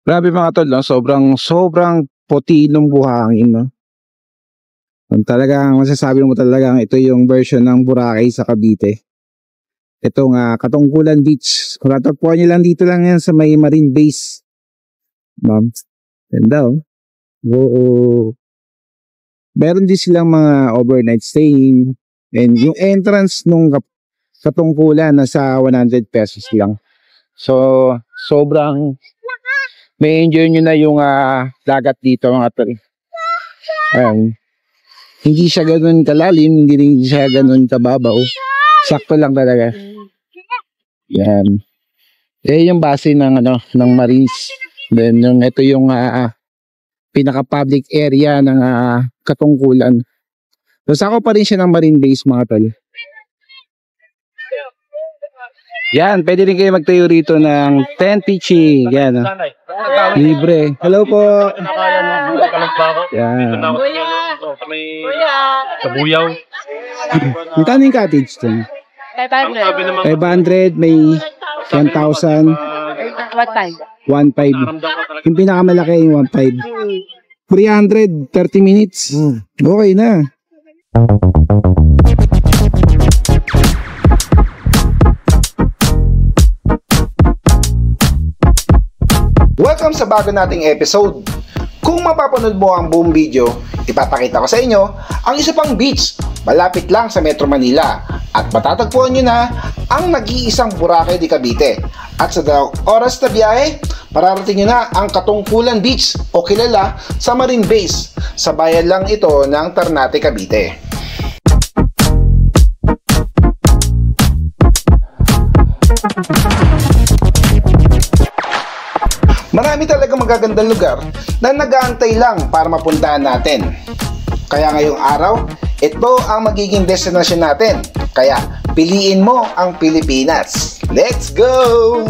Grabe mga tol, no? Sobrang puti ng buhangin, no? Talagang masasabi mo talagang ito yung version ng Boracay sa Cavite. Ito nga, Katungkulan Beach. Matatagpuan nyo lang dito lang yan sa may Marine Base. Ma'am, ganda oh. Oo. Meron din silang mga overnight staying. And yung entrance nung Katungkulan nasa 100 pesos lang. So, sobrang may enjoy nyo na yung dagat dito mga tol. Hindi siya ganun kalalim, hindi rin siya ganun kababaw. Sakto lang talaga. Yan. Yung base ng ng Marines. Then ito yung pinaka public area ng Katungkulan. So sako pa rin siya ng Marine Base mga tol. Yan, pwede rin kayo magtayo rito ng tent pitching. Yan. Libre. Hello po. Yan. Sa Buyaw. Magkano yung cottage doon? 500, may 1,000. 1,500. Yung pinakamalaki yung 1,500. 300, 30 minutes. Okay na. Welcome sa bago nating episode. Kung mapapanood mo ang buong video, ipapakita ko sa inyo ang isa pang beach malapit lang sa Metro Manila at matatagpuan nyo na ang nag-iisang Boracay de Cavite. At sa 2 oras na biyahe, pararating nyo na ang Katungkulan Beach o kilala sa Marine Base. Sa bayan lang ito ng Ternate, Cavite. Marami talaga magagandang lugar na nag-aantay lang para mapuntahan natin. Kaya ngayong araw, ito ang magiging destinasyon natin. Kaya piliin mo ang Pilipinas. Let's go!